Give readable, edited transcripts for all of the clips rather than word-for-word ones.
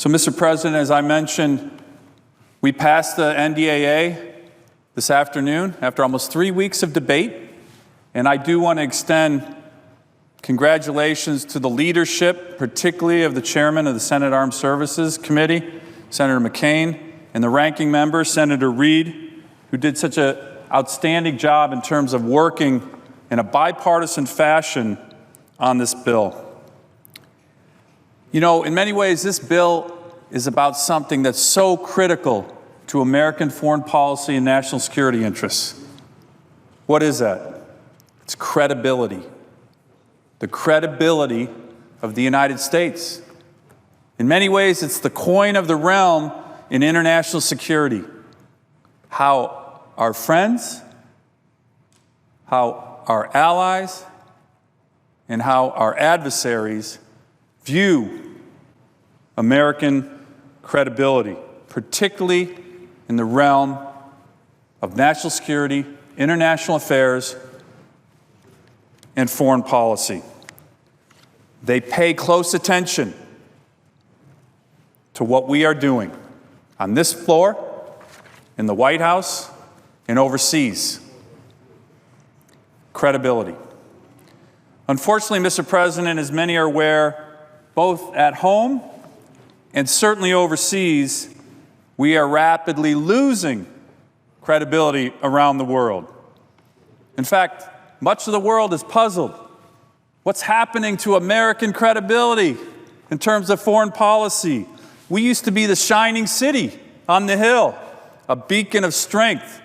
So, Mr. President, as I mentioned, we passed the NDAA this afternoon after almost 3 weeks of debate, and I do want to extend congratulations to the leadership, particularly of the chairman of the Senate Armed Services Committee, Senator McCain, and the ranking member, Senator Reed, who did such an outstanding job in terms of working in a bipartisan fashion on this bill. You know, in many ways, this bill is about something that's so critical to American foreign policy and national security interests. What is that? It's credibility. The credibility of the United States. In many ways, it's the coin of the realm in international security. How our friends, how our allies, and how our adversaries view American credibility, particularly in the realm of national security, international affairs, and foreign policy. They pay close attention to what we are doing on this floor, in the White House, and overseas. Credibility. Unfortunately, Mr. President, as many are aware, both at home and certainly overseas, we are rapidly losing credibility around the world. In fact, much of the world is puzzled. What's happening to American credibility in terms of foreign policy? We used to be the shining city on the hill, a beacon of strength,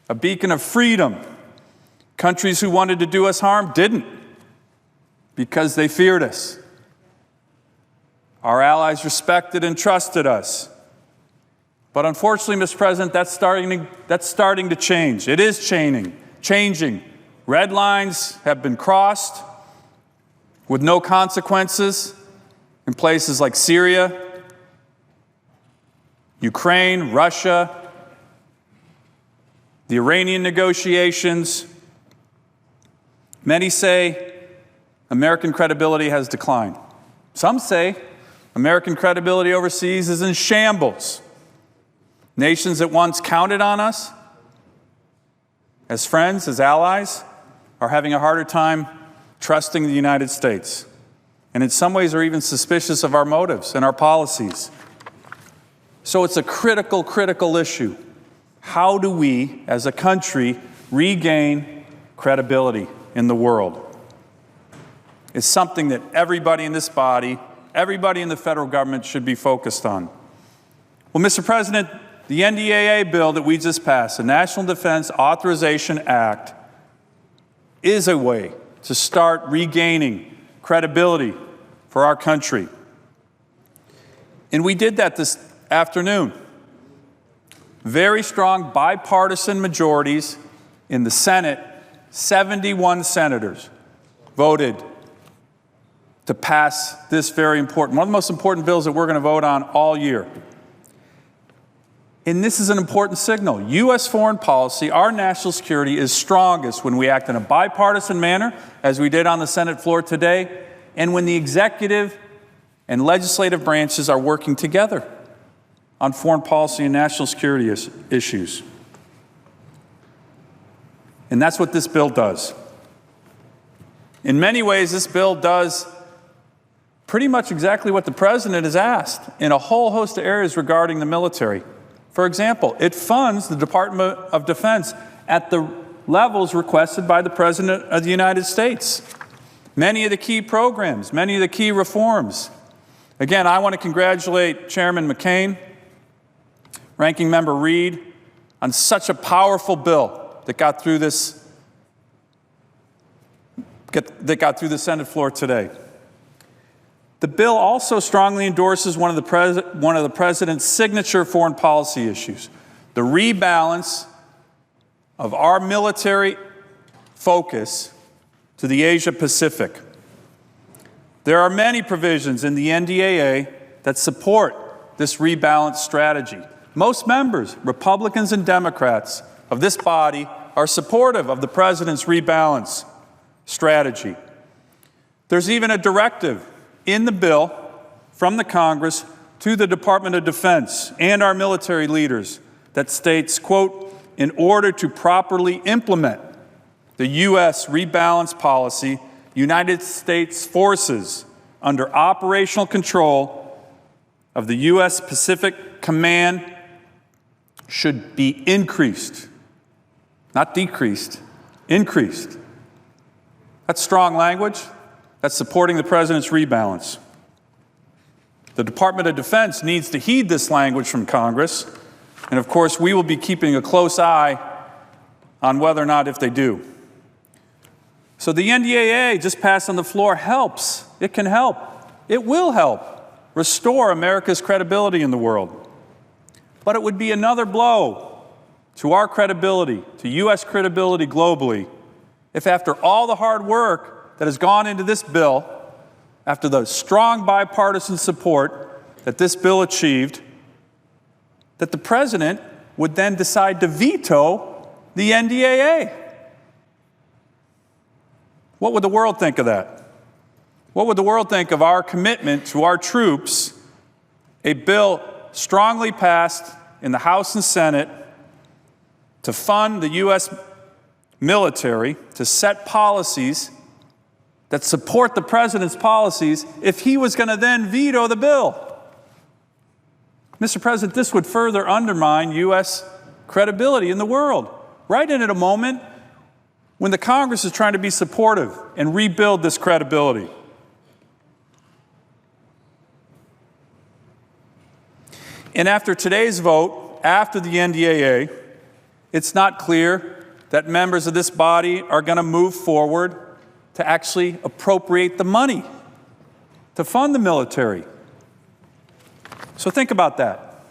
a beacon of freedom. Countries who wanted to do us harm didn't, because they feared us. Our allies respected and trusted us. But unfortunately, Mr. President, that's starting to change. It is changing. Red lines have been crossed with no consequences in places like Syria, Ukraine, Russia, the Iranian negotiations. Many say American credibility has declined. Some say American credibility overseas is in shambles. Nations that once counted on us as friends, as allies, are having a harder time trusting the United States. And in some ways are even suspicious of our motives and our policies. So it's a critical issue. How do we, as a country, regain credibility in the world? It's something that everybody in this body, everybody in the federal government should be focused on. Well, Mr. President, the NDAA bill that we just passed, the National Defense Authorization Act, is a way to start regaining credibility for our country. And we did that this afternoon. Very strong bipartisan majorities in the Senate. 71 senators voted to pass this very important, one of the most important bills that we're going to vote on all year. And this is an important signal. U.S. foreign policy, our national security, is strongest when we act in a bipartisan manner, as we did on the Senate floor today, and when the executive and legislative branches are working together on foreign policy and national security issues. And that's what this bill does. In many ways, this bill does pretty much exactly what the President has asked in a whole host of areas regarding the military. For example, it funds the Department of Defense at the levels requested by the President of the United States. Many of the key programs, many of the key reforms. Again, I want to congratulate Chairman McCain, Ranking Member Reed, on such a powerful bill that got through the Senate floor today. The bill also strongly endorses one of the President's signature foreign policy issues, the rebalance of our military focus to the Asia-Pacific. There are many provisions in the NDAA that support this rebalance strategy. Most members, Republicans and Democrats of this body, are supportive of the President's rebalance strategy. There's even a directive in the bill from the Congress to the Department of Defense and our military leaders that states, quote, "In order to properly implement the U.S. rebalance policy, United States forces under operational control of the U.S. Pacific Command should be increased," not decreased, increased. That's strong language. That's supporting the President's rebalance. The Department of Defense needs to heed this language from Congress, and of course, we will be keeping a close eye on whether or not if they do. So the NDAA just passed on the floor helps. It can help. It will help restore America's credibility in the world. But it would be another blow to our credibility, to U.S. credibility globally, if after all the hard work that has gone into this bill, after the strong bipartisan support that this bill achieved, that the President would then decide to veto the NDAA. What would the world think of that? What would the world think of our commitment to our troops, a bill strongly passed in the House and Senate to fund the U.S. military, to set policies that support the President's policies, if he was going to then veto the bill? Mr. President, this would further undermine U.S. credibility in the world, right in at a moment when the Congress is trying to be supportive and rebuild this credibility. And after today's vote, after the NDAA, it's not clear that members of this body are going to move forward to actually appropriate the money to fund the military. So think about that.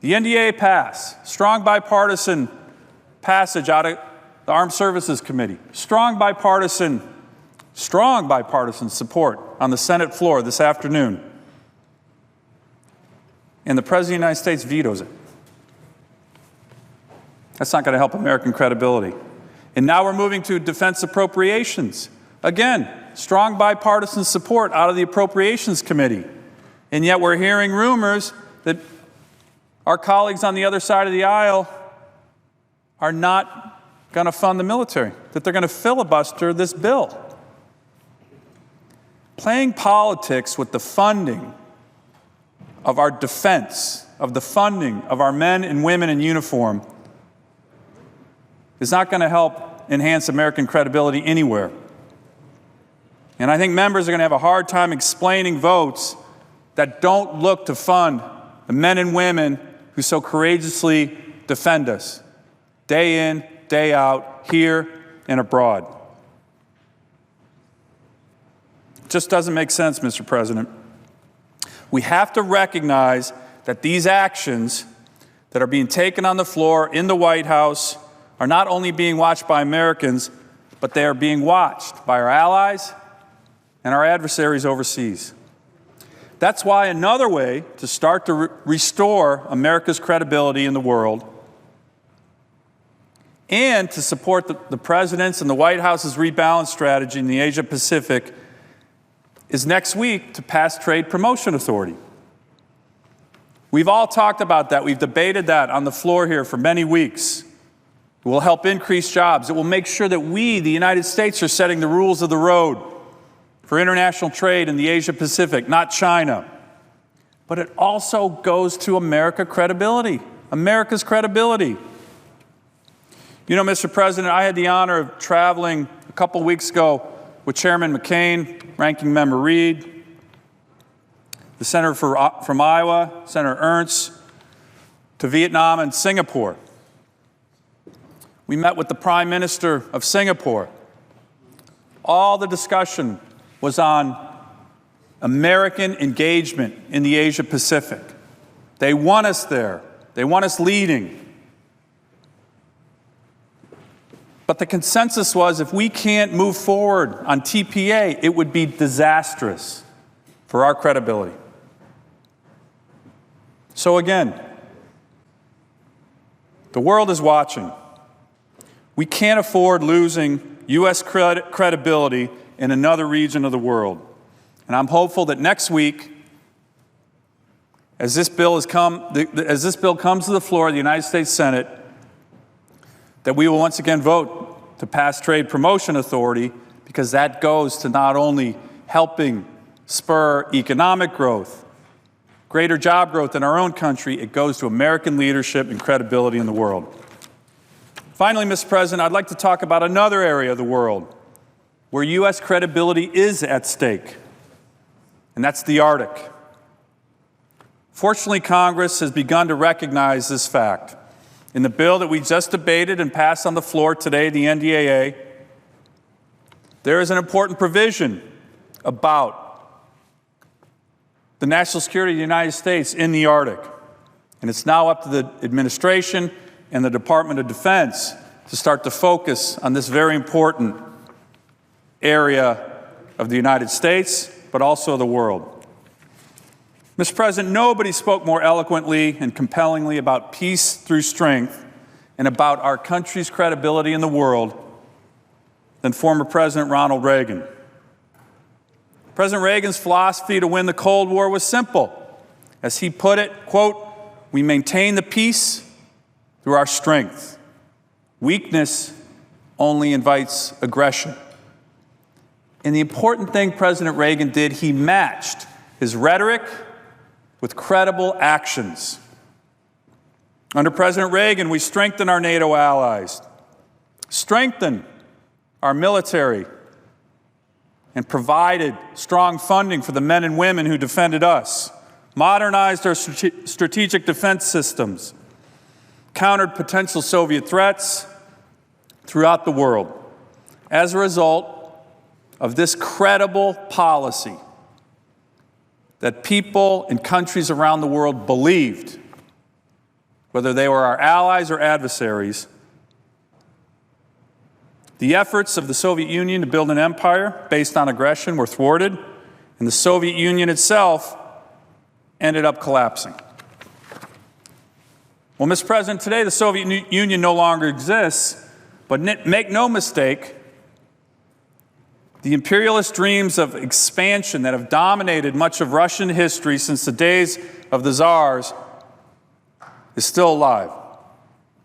The NDAA passed, strong bipartisan passage out of the Armed Services Committee, strong bipartisan support on the Senate floor this afternoon. And the President of the United States vetoes it. That's not going to help American credibility. And now we're moving to defense appropriations. Again, strong bipartisan support out of the Appropriations Committee. And yet we're hearing rumors that our colleagues on the other side of the aisle are not going to fund the military, that they're going to filibuster this bill. Playing politics with the funding of our defense, of the funding of our men and women in uniform, is not going to help enhance American credibility anywhere. And I think members are going to have a hard time explaining votes that don't look to fund the men and women who so courageously defend us, day in, day out, here and abroad. It just doesn't make sense, Mr. President. We have to recognize that these actions that are being taken on the floor in the White House are not only being watched by Americans, but they are being watched by our allies and our adversaries overseas. That's why another way to start to restore America's credibility in the world and to support the President's and the White House's rebalance strategy in the Asia-Pacific is next week to pass Trade Promotion Authority. We've all talked about that. We've debated that on the floor here for many weeks. It will help increase jobs. It will make sure that we, the United States, are setting the rules of the road for international trade in the Asia-Pacific, not China. But it also goes to America's credibility. You know, Mr. President, I had the honor of traveling a couple weeks ago with Chairman McCain, Ranking Member Reed, the Senator from Iowa, Senator Ernst, to Vietnam and Singapore. We met with the Prime Minister of Singapore. All the discussion was on American engagement in the Asia-Pacific. They want us there. They want us leading. But the consensus was if we can't move forward on TPA, it would be disastrous for our credibility. So again, the world is watching. We can't afford losing U.S. credibility in another region of the world. And I'm hopeful that next week, as this bill comes to the floor of the United States Senate, that we will once again vote to pass Trade Promotion Authority, because that goes to not only helping spur economic growth, greater job growth in our own country, it goes to American leadership and credibility in the world. Finally, Mr. President, I'd like to talk about another area of the world where U.S. credibility is at stake, and that's the Arctic. Fortunately, Congress has begun to recognize this fact. In the bill that we just debated and passed on the floor today, the NDAA, there is an important provision about the national security of the United States in the Arctic. And it's now up to the administration and the Department of Defense to start to focus on this very important area of the United States, but also the world. Mr. President, nobody spoke more eloquently and compellingly about peace through strength and about our country's credibility in the world than former President Ronald Reagan. President Reagan's philosophy to win the Cold War was simple. As he put it, quote, "We maintain the peace through our strength. Weakness only invites aggression." And the important thing President Reagan did, he matched his rhetoric with credible actions. Under President Reagan, we strengthened our NATO allies, strengthened our military, and provided strong funding for the men and women who defended us, modernized our strategic defense systems, countered potential Soviet threats throughout the world. As a result of this credible policy that people in countries around the world believed, whether they were our allies or adversaries, the efforts of the Soviet Union to build an empire based on aggression were thwarted, and the Soviet Union itself ended up collapsing. Well, Mr. President, today the Soviet Union no longer exists, but make no mistake, the imperialist dreams of expansion that have dominated much of Russian history since the days of the Tsars is still alive.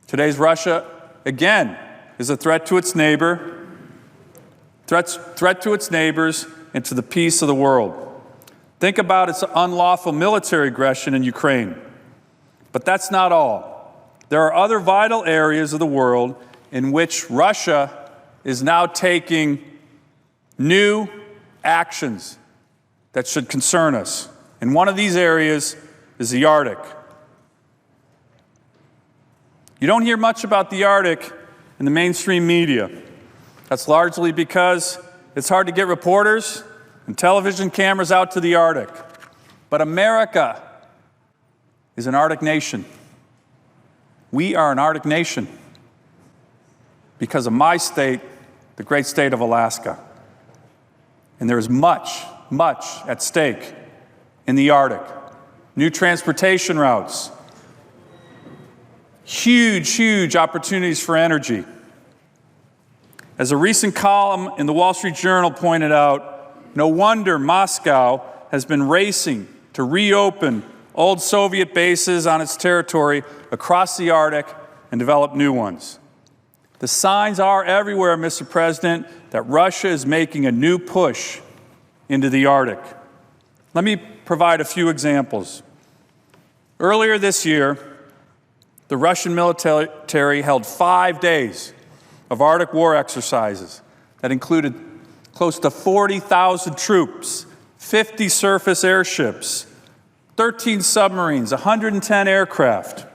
Today's Russia, again, is a threat to its neighbors and to the peace of the world. Think about its unlawful military aggression in Ukraine. But that's not all. There are other vital areas of the world in which Russia is now taking new actions that should concern us. And one of these areas is the Arctic. You don't hear much about the Arctic in the mainstream media. That's largely because it's hard to get reporters and television cameras out to the Arctic. But America is an Arctic nation. We are an Arctic nation because of my state, the great state of Alaska. And there is much, much at stake in the Arctic. New transportation routes, huge, huge opportunities for energy. As a recent column in the Wall Street Journal pointed out, no wonder Moscow has been racing to reopen old Soviet bases on its territory across the Arctic and develop new ones. The signs are everywhere, Mr. President, that Russia is making a new push into the Arctic. Let me provide a few examples. Earlier this year, the Russian military held 5 days of Arctic war exercises that included close to 40,000 troops, 50 surface airships, 13 submarines, 110 aircraft.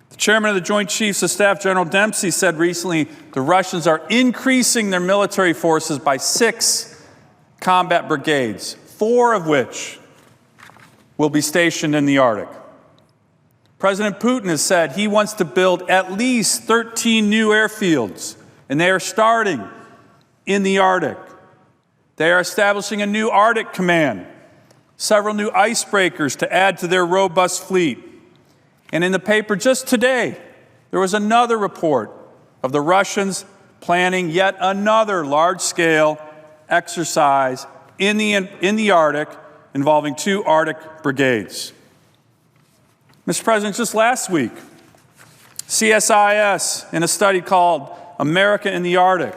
The chairman of the Joint Chiefs of Staff, General Dempsey, said recently the Russians are increasing their military forces by 6 combat brigades, 4 of which will be stationed in the Arctic. President Putin has said he wants to build at least 13 new airfields, and they are starting in the Arctic. They are establishing a new Arctic command, several new icebreakers to add to their robust fleet. And in the paper just today, there was another report of the Russians planning yet another large-scale exercise in the Arctic involving 2 Arctic brigades. Mr. President, just last week, CSIS, in a study called America in the Arctic,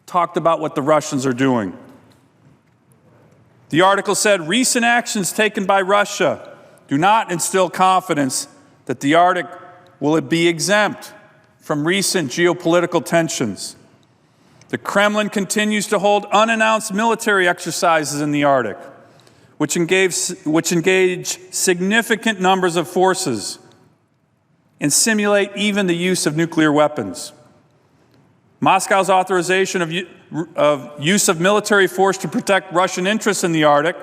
talked about what the Russians are doing. The article said, recent actions taken by Russia do not instill confidence that the Arctic will be exempt from recent geopolitical tensions. The Kremlin continues to hold unannounced military exercises in the Arctic, which engage significant numbers of forces and simulate even the use of nuclear weapons. Moscow's authorization of use of military force to protect Russian interests in the Arctic,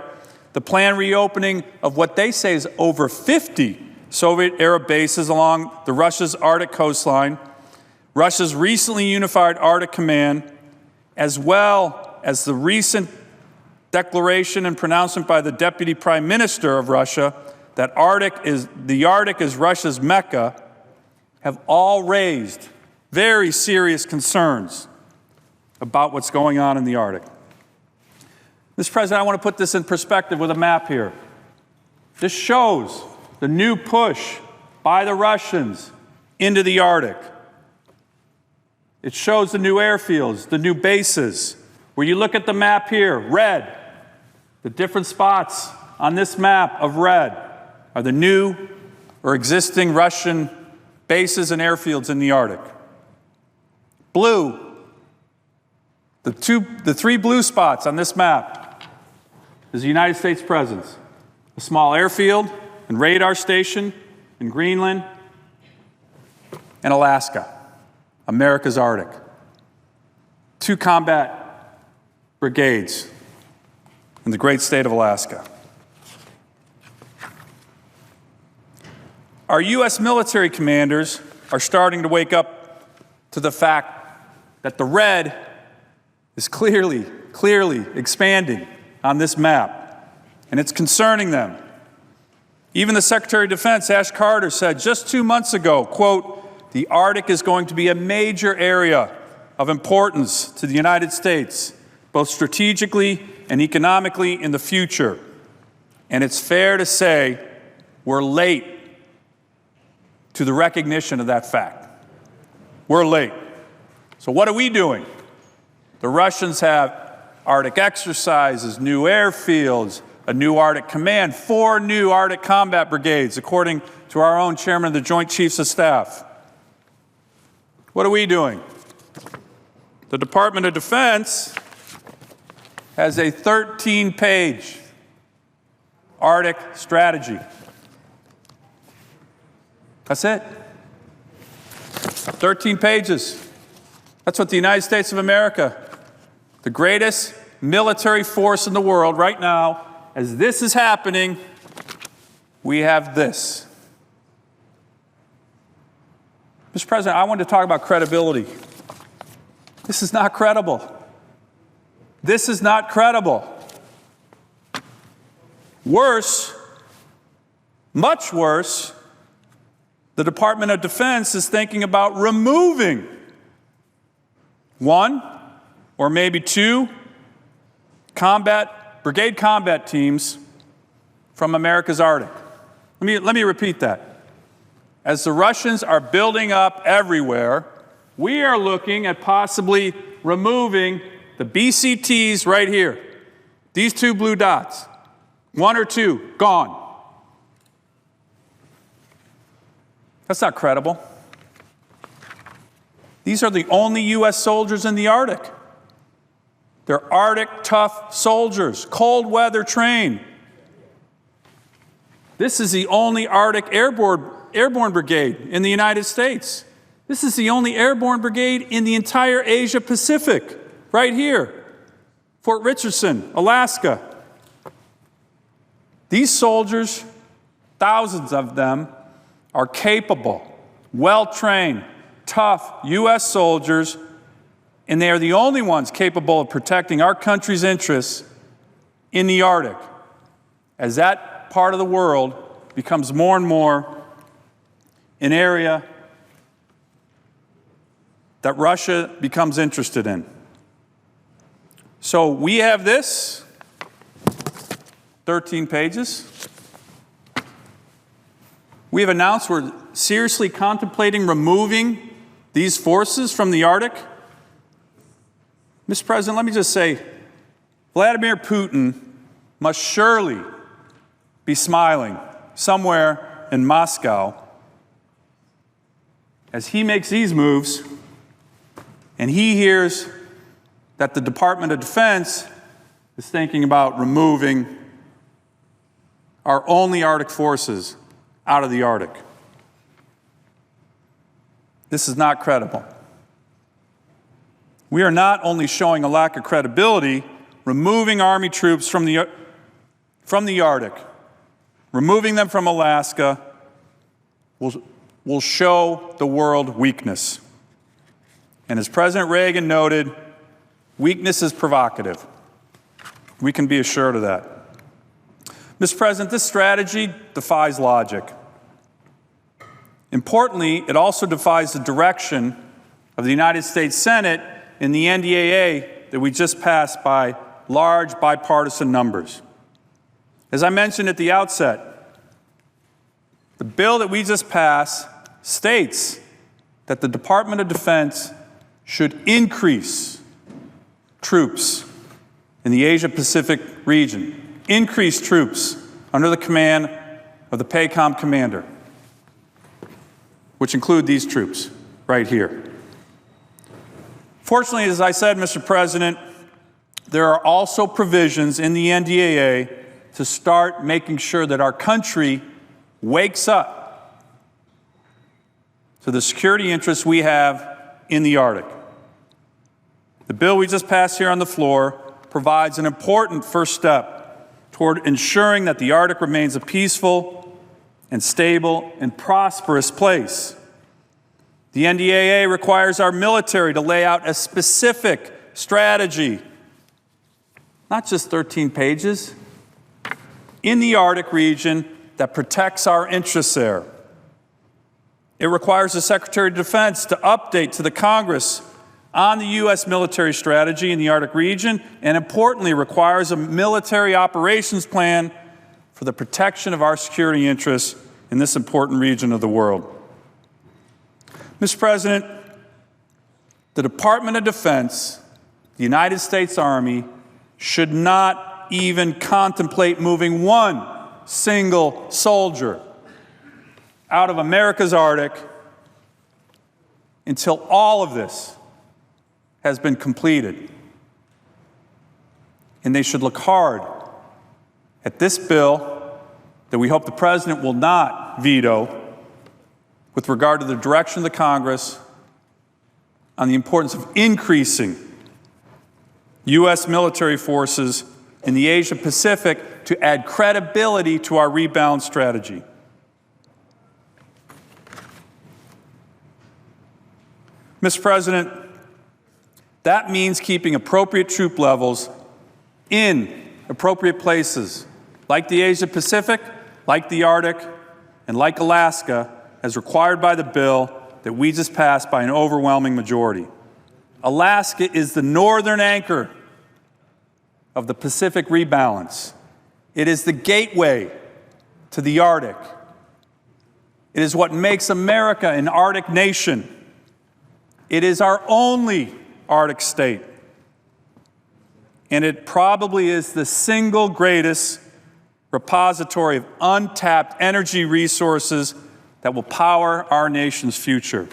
the planned reopening of what they say is over 50 Soviet-era bases along Russia's Arctic coastline, Russia's recently unified Arctic Command, as well as the recent declaration and pronouncement by the Deputy Prime Minister of Russia that the Arctic is Russia's Mecca, have all raised very serious concerns about what's going on in the Arctic. Mr. President, I want to put this in perspective with a map here. This shows the new push by the Russians into the Arctic. It shows the new airfields, the new bases. Where you look at the map here, red, the different spots on this map of red are the new or existing Russian bases and airfields in the Arctic. Blue, the 3 blue spots on this map is the United States presence. A small airfield and radar station in Greenland and Alaska, America's Arctic. 2 combat brigades in the great state of Alaska. Our U.S. military commanders are starting to wake up to the fact that the red is clearly expanding on this map, and it's concerning them. Even the Secretary of Defense, Ash Carter, said just 2 months ago, quote, the Arctic is going to be a major area of importance to the United States, both strategically and economically in the future. And it's fair to say we're late to the recognition of that fact. We're late. So what are we doing? The Russians have Arctic exercises, new airfields, a new Arctic command, 4 new Arctic combat brigades, according to our own chairman of the Joint Chiefs of Staff. What are we doing? The Department of Defense has a 13-page Arctic strategy. That's it. 13 pages. That's what the United States of America, the greatest military force in the world right now, as this is happening, we have this. Mr. President, I wanted to talk about credibility. This is not credible. This is not credible. Worse, much worse, the Department of Defense is thinking about removing 1 or maybe 2 brigade combat teams from America's Arctic. Let me repeat that. As the Russians are building up everywhere, we are looking at possibly removing the BCTs right here. These 2 blue dots. 1 or 2, gone. That's not credible. These are the only U.S. soldiers in the Arctic. They're Arctic tough soldiers, cold weather trained. This is the only Arctic airborne brigade in the United States. This is the only airborne brigade in the entire Asia Pacific, right here, Fort Richardson, Alaska. These soldiers, thousands of them, are capable, well-trained, tough U.S. soldiers, and they are the only ones capable of protecting our country's interests in the Arctic, as that part of the world becomes more and more an area that Russia becomes interested in. So we have this, 13 pages. We have announced we're seriously contemplating removing these forces from the Arctic. Mr. President, let me just say, Vladimir Putin must surely be smiling somewhere in Moscow as he makes these moves and he hears that the Department of Defense is thinking about removing our only Arctic forces out of the Arctic. This is not credible. We are not only showing a lack of credibility, removing Army troops from the Arctic, removing them from Alaska will show the world weakness. And as President Reagan noted, weakness is provocative. We can be assured of that. Mr. President, this strategy defies logic. Importantly, it also defies the direction of the United States Senate in the NDAA that we just passed by large bipartisan numbers. As I mentioned at the outset, the bill that we just passed states that the Department of Defense should increase troops in the Asia-Pacific region, increase troops under the command of the PACOM commander, which include these troops right here. Fortunately, as I said, Mr. President, there are also provisions in the NDAA to start making sure that our country wakes up to the security interests we have in the Arctic. The bill we just passed here on the floor provides an important first step toward ensuring that the Arctic remains a peaceful and stable and prosperous place. The NDAA requires our military to lay out a specific strategy, not just 13 pages, in the Arctic region that protects our interests there. It requires the Secretary of Defense to update to the Congress on the U.S. military strategy in the Arctic region, and importantly, requires a military operations plan for the protection of our security interests in this important region of the world. Mr. President, the Department of Defense, the United States Army, should not even contemplate moving one single soldier out of America's Arctic until all of this has been completed. And they should look hard at this bill that we hope the President will not veto with regard to the direction of the Congress on the importance of increasing U.S. military forces in the Asia-Pacific to add credibility to our rebalance strategy. Mr. President, that means keeping appropriate troop levels in appropriate places, like the Asia-Pacific, like the Arctic, and like Alaska, as required by the bill that we just passed by an overwhelming majority. Alaska is the northern anchor of the Pacific rebalance. It is the gateway to the Arctic. It is what makes America an Arctic nation. It is our only Arctic state. And it probably is the single greatest repository of untapped energy resources that will power our nation's future.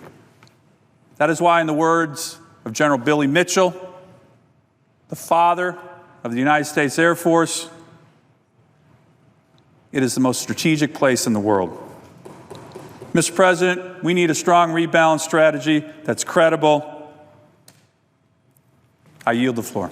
That is why, in the words of General Billy Mitchell, the father of the United States Air Force, it is the most strategic place in the world. Mr. President, we need a strong rebalance strategy that's credible. I yield the floor.